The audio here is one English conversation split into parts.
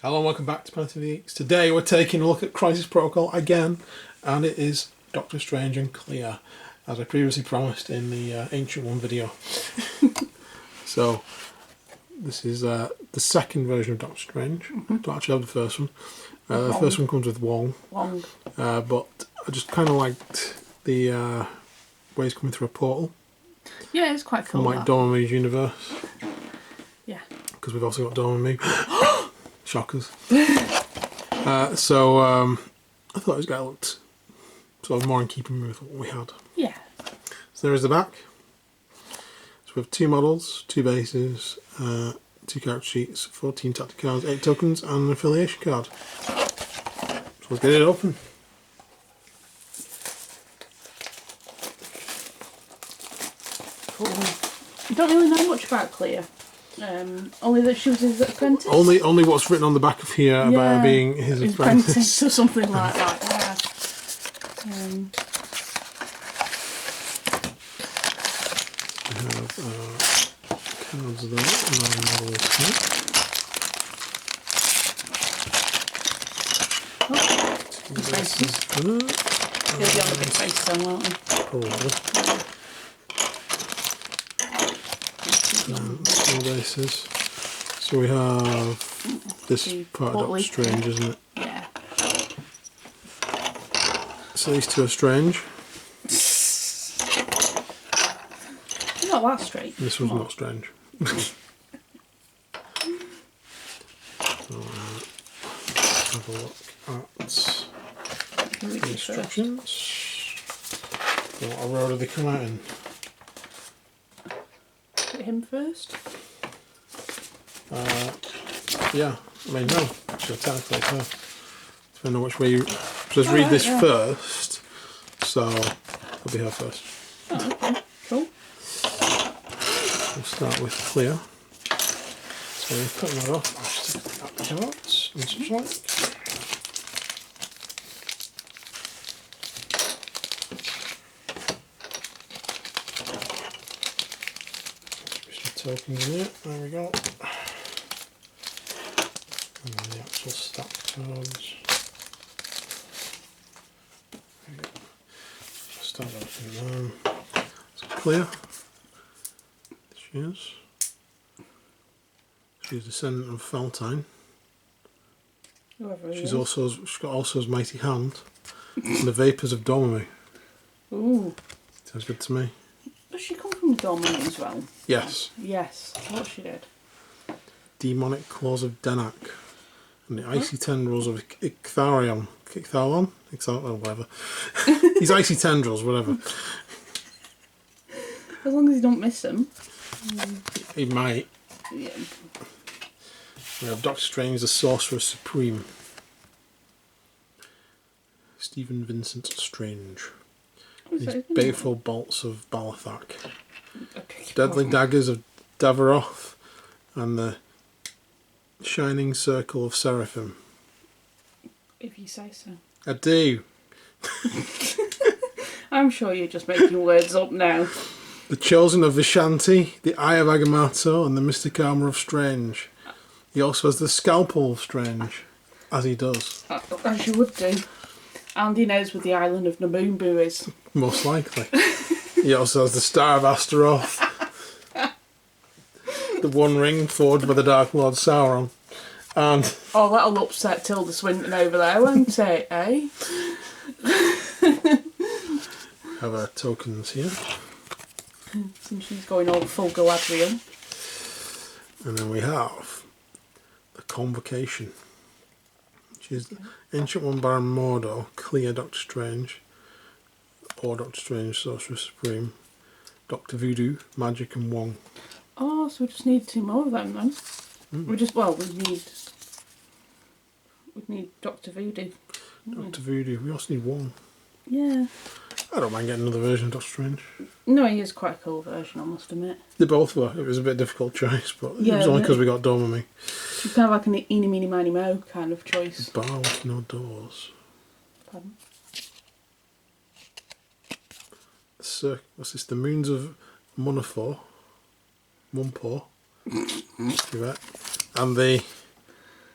Hello and welcome back to Planet of the Geeks. Today we're taking a look at Crisis Protocol again, and it is Dr Strange and Clea, as I previously promised in the Ancient One video. So, this is the second version of Doctor Strange. I don't actually have the first one. The first one comes with Wong. But I just kind of liked the way he's coming through a portal. Yeah, it's quite cool. From like Dormammu's universe. Yeah. Because we've also got Dormammu. Shockers. So I thought this guy looked sort of more in keeping with what we had. Yeah. So there is the back. So we have 2 models, 2 bases, 2 character sheets, 14 tactic cards, 8 tokens, and an affiliation card. So let's get it open. Cool. I don't really know much about Clea. Only that she was his apprentice. Only what's written on the back of here about being his apprentice or something like that. Yeah. We have cards there and our models here. Faces. He'll be on the big face then, won't he? Probably. Small bases. So we have this part of Doctor Strange, isn't it? Yeah. So these 2 are strange. You're not that straight. This one's not strange. So, have a look at the instructions. What order do they come out in? Put him first. Yeah, I mean, no. Actually, technically, no. Depending on which way you... So let's read this first. So, I'll be here first. Oh, okay. Cool. We'll start with Clea. So, we're putting that off. I'll just take out the cards and such like. Tokens in it, there we go. And then the actual stack cards. There we go. Start opening them. So Clea. She is. She's descendant of Feltine. She's got also his mighty hand. And the vapours of Dormammu. Ooh. Sounds good to me. Does she come from Dormammu as well? Yes. Yes, I thought she did. Demonic claws of Denak. And the icy tendrils of Ictharion. Ictharion? Whatever. These icy tendrils, whatever. As long as you don't miss them. He might. Yeah. We have Doctor Strange, the Sorcerer Supreme. Stephen Vincent Strange. These baleful bolts of Balathak. Deadly daggers of Davaroth. And the shining circle of Seraphim. If you say so. I do. I'm sure you're just making words up now. The Chosen of Vishanti, the Eye of Agamotto, and the Mystic Armour of Strange. He also has the Scalpel of Strange, as he does. As you would do. And he knows where the island of Nabumbu is. Most likely. He also has the Star of Astaroth. The One Ring forged by the Dark Lord Sauron. And... oh, that'll upset Tilda Swinton over there, won't it, eh? have our tokens here. Since she's going all full Galadriel. And then we have the Convocation, which is Ancient One Baron Mordo, Clea Doctor Strange, or Doctor Strange Sorcerer Supreme, Doctor Voodoo, Magic and Wong. Oh, so we just need 2 more of them then. We need Doctor Voodoo. Doctor Voodoo. We also need Wong. Yeah. I don't mind getting another version of Doctor Strange. No, he is quite a cool version, I must admit. They both were. It was a bit difficult choice, but yeah, it was only because we got Dormammu. It's kind of like an eeny, meeny, miny, mo kind of choice. A bar with no doors. Pardon? What's this? The Moons of Munapore. And the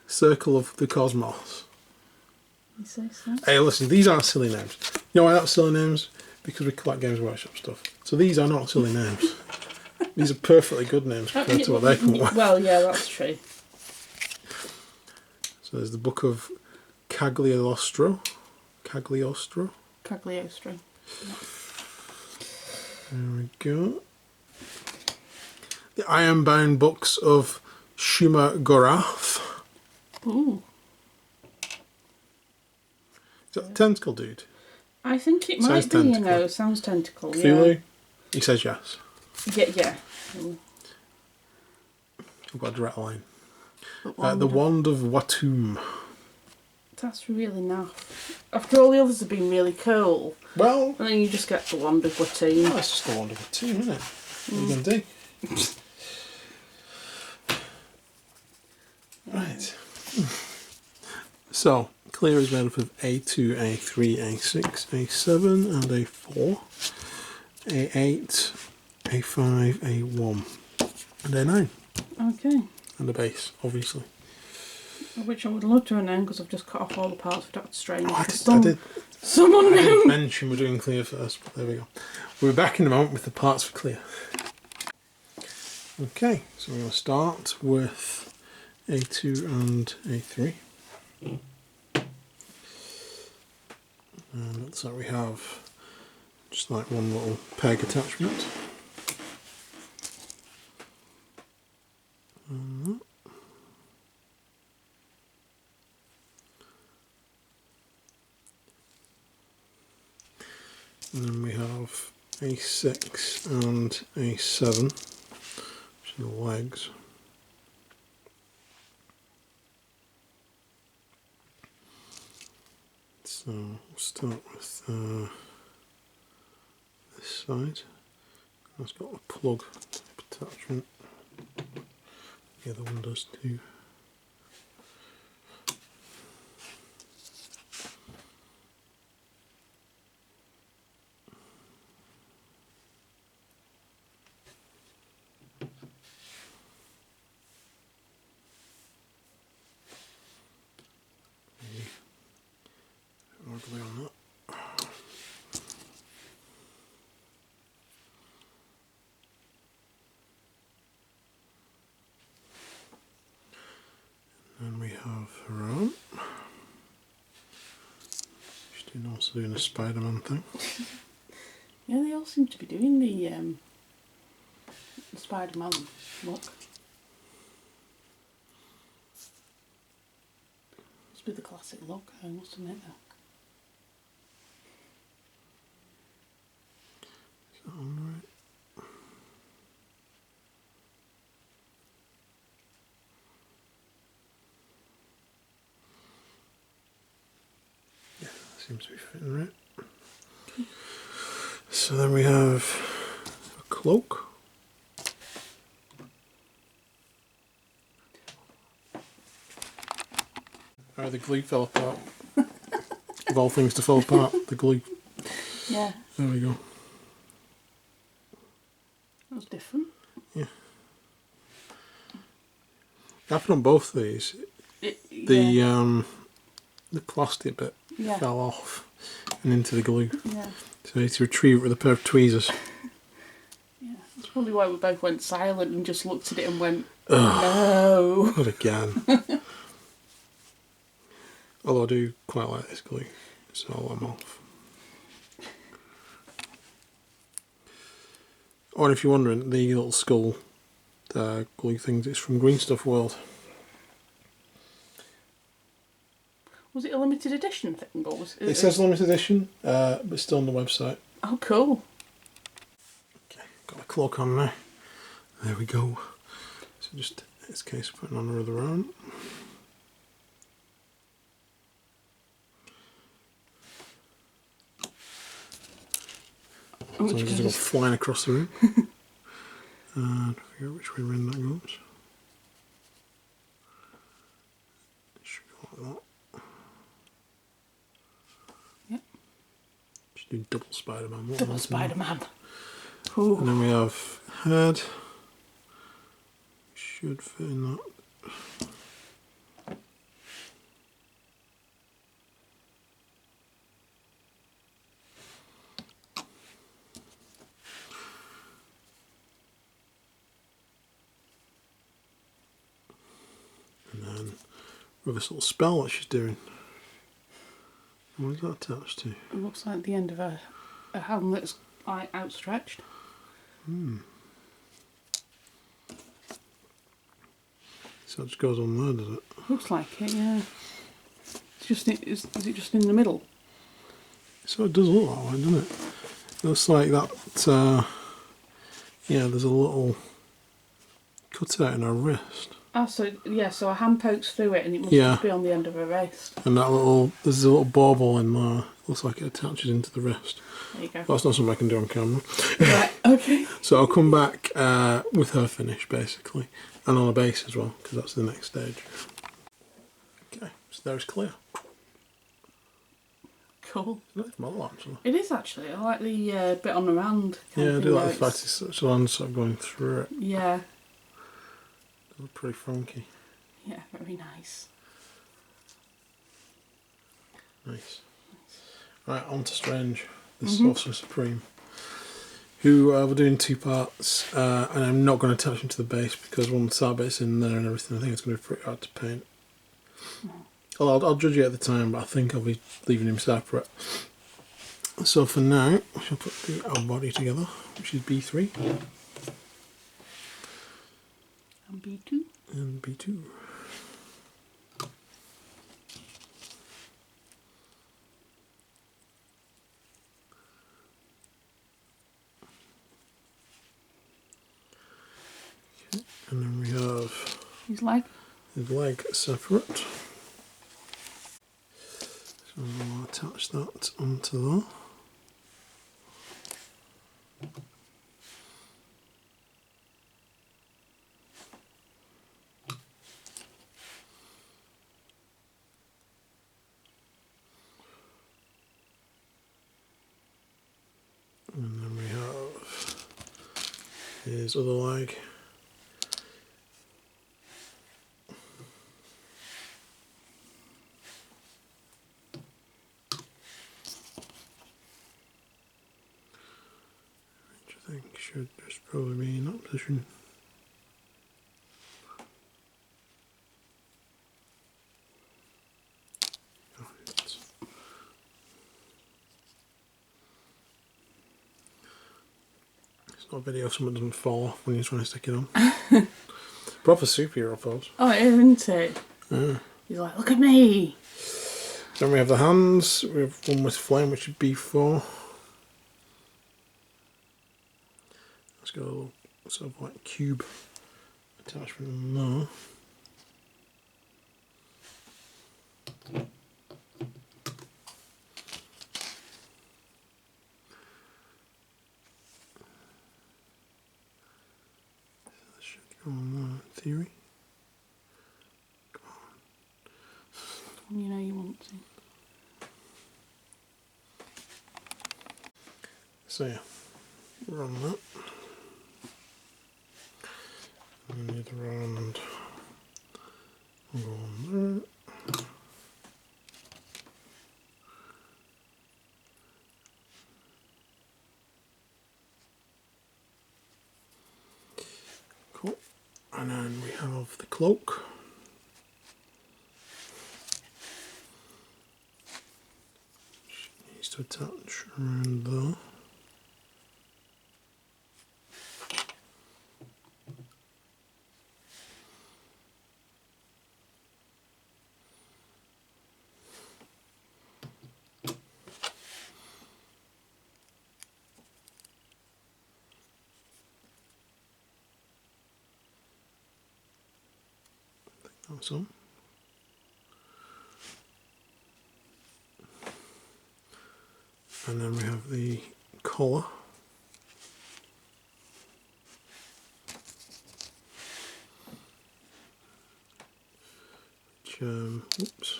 Circle of the Cosmos. You say so? Hey, listen, these aren't silly names. You know why that's silly names? Because we collect Games Workshop stuff. So these are not silly names. These are perfectly good names compared to what they come up with. Well, yeah, that's true. So there's the Book of Cagliostro. Cagliostro. Cagliostro. There we go. The Ironbound Books of Shuma Gorath. Ooh. Is that the tentacle dude? I think it Sounds might be, tentacle. you know, sounds tentacle, Cthulhu? yeah. He says yes. Yeah. I've got a direct line. But The Wand of Watum. That's really naff. After all the others have been really cool. Well, And then you just get the Wand of Watum. that's just the Wand of Watum, isn't it? What are you going to do? Right. So, Clea is made up of A2, A3, A6, A7 and A4, A8, A5, A1 and A9. Okay. And a base, obviously. Which I would love to rename because I've just cut off all the parts of Dr Strange. Oh, Someone I knew. didn't mention we're doing Clea first, but there we go. We'll be back in a moment with the parts for Clea. Okay, so we're going to start with A2 and A3. And looks like we have just like one little peg attachment. And then we have A6 and A7, which are the legs. So we'll start with this side. That's got a plug type attachment. The other one does too. Hardly on that. And we have her arm. She's also doing a Spider-Man thing. Yeah, they all seem to be doing the Spider-Man look. Must be the classic look, I must admit that. Is that on right? Yeah, that seems to be fitting right. So then we have a cloak. Oh, the glue fell apart. Of all things to fall apart, the glue. Yeah. There we go. That was different. Yeah. Happened on both of these. Yeah. The plastic bit Yeah. fell off and into the glue. Yeah. So I need to retrieve it with a pair of tweezers. Yeah. That's probably why we both went silent and just looked at it and went, no. Not again. Although I do quite like this glue, so I'm off. Or if you're wondering, the little skull glue things, it's from Green Stuff World. Was it a limited edition thing, or was It says limited edition, but still on the website. Oh, cool. Okay, got my cloak on now. There we go. So just, in this case, putting on her other arm. So I'm just going flying across the room. And figure out which way around that goes. It should go like that. Yep. Should do double Spider-Man. Double Spider-Man. And then we have head. Should fit in that. And then with this little spell that she's doing. What is that attached to? It looks like the end of a hand that's like outstretched. So it just goes on there, does it? Looks like it, yeah. It's just is it just in the middle? So it does look that way, doesn't it? It looks like that, yeah, there's a little cutout in her wrist. Oh, so yeah, so a hand pokes through it and it must Yeah. be on the end of her wrist. And that little, there's a little bauble in there. Looks like it attaches into the wrist. There you go. That's not something I can do on camera. Right, okay. So I'll come back with her finish, basically. And on a base as well, because that's the next stage. Okay, so there's Clea. Cool. Nice model, actually. It is actually. I like the bit on the hand. Yeah, I do like the fact it's such a land sort of going through it. Yeah. It looks pretty funky. Yeah, very nice. Nice. Right, on to Strange, the Sorcerer Supreme. Who we're doing 2 parts, and I'm not going to attach him to the base because once that bit's in there and everything, I think it's going to be pretty hard to paint. Well, I'll judge it at the time, but I think I'll be leaving him separate. So for now, we shall put our body together, which is B3 And B2. and B2. Okay, and then we have His leg. his leg separate. So I'll attach that onto there. And then we have his other leg. Which I think should just probably be in that position. Oh, it's not a video someone doesn't fall off when you're trying to stick it on. Proper superhero pose. Oh, it is, isn't it? Yeah. He's like, look at me. Then we have the hands. We have one with flame, which is B4. Let's go a little sort of like cube attachment on there. That should go on there in theory. You know you want to. So yeah, run that. And the other end will go on there. Cool. And then we have the cloak. Which needs to attach around there. That's on. And then we have the collar. Which, oops.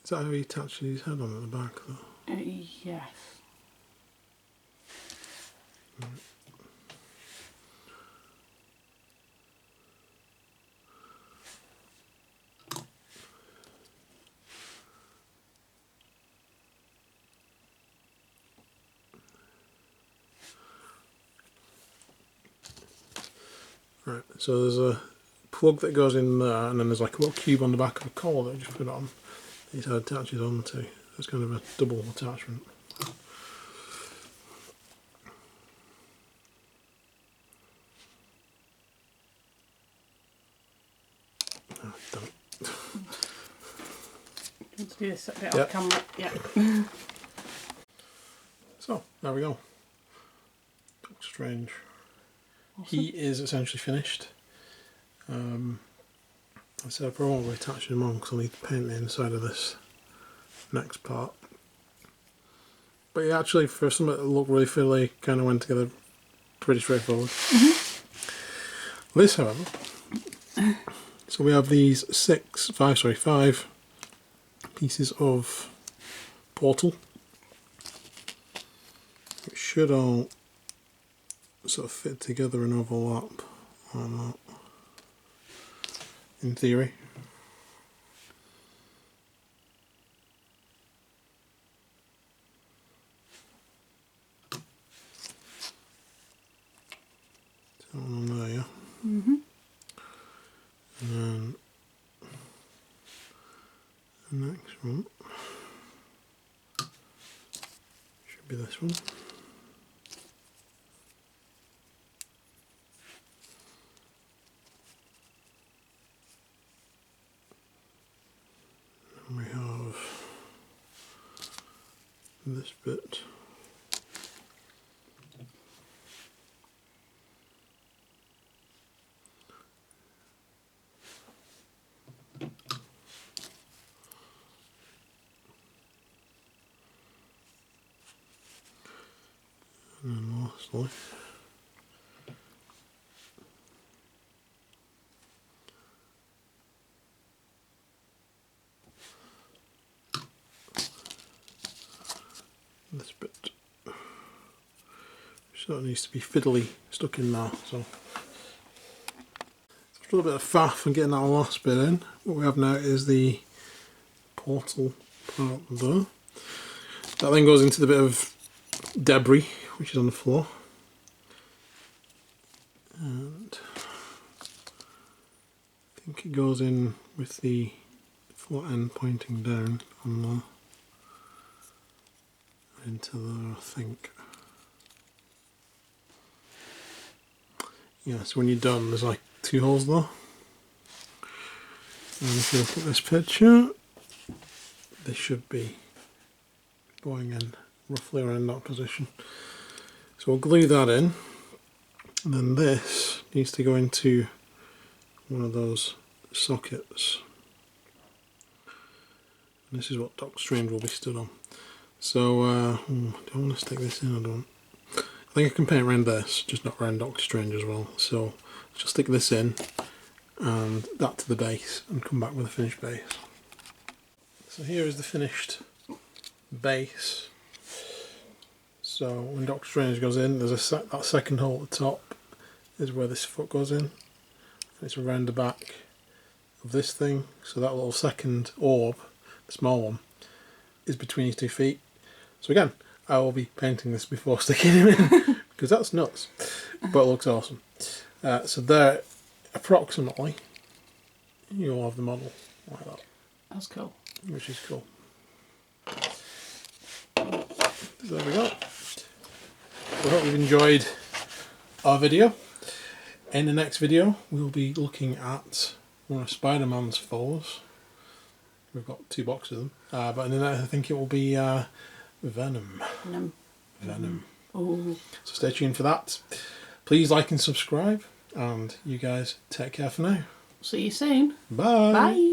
Is that how he attaches his head on at the back though? Yes. Right, so there's a plug that goes in there, and then there's like a little cube on the back of a cord that I just put on. It attaches onto. It's kind of a double attachment. Oh, damn it. Want to do this a bit off camera? Yeah. So there we go. Dr Strange. Awesome. He is essentially finished. I said I probably won't be attaching him on because I'll need to paint the inside of this next part. But yeah, actually for something that looked really fiddly, kind of went together pretty straightforward. This, however, so we have these 5 pieces of portal, which should all sort of fit together and overlap like that, in theory. So on there, yeah. And then the next one should be this one. And we have this bit. And then lastly, this bit, which sort of needs to be fiddly stuck in there. So a little bit of faff and getting that last bit in. What we have now is the portal part there. That then goes into the bit of debris which is on the floor. And I think it goes in with the flat end pointing down on there. Into there, I think. Yeah, so when you're done, there's like 2 holes there. And if you look at this picture, this should be going in roughly around that position. So we'll glue that in, and then this needs to go into one of those sockets. And this is what Dr Strange will be stood on. So, do I want to stick this in? I don't. I think I can paint around this, just not around Dr Strange as well. So, just stick this in and that to the base and come back with a finished base. So here is the finished base. So when Dr Strange goes in, there's that second hole at the top is where this foot goes in. It's around the back of this thing. So that little second orb, the small one, is between his 2 feet. So again, I will be painting this before sticking him in because that's nuts, but it looks awesome. So there, approximately, you'll have the model like that. That's cool. Which is cool. So there we go. I hope you've enjoyed our video. In the next video, we'll be looking at one of Spider-Man's foes. We've got 2 boxes of them, but in the next, I think it will be Venom. Venom. Oh. So stay tuned for that. Please like and subscribe, and you guys take care for now. See you soon. Bye. Bye.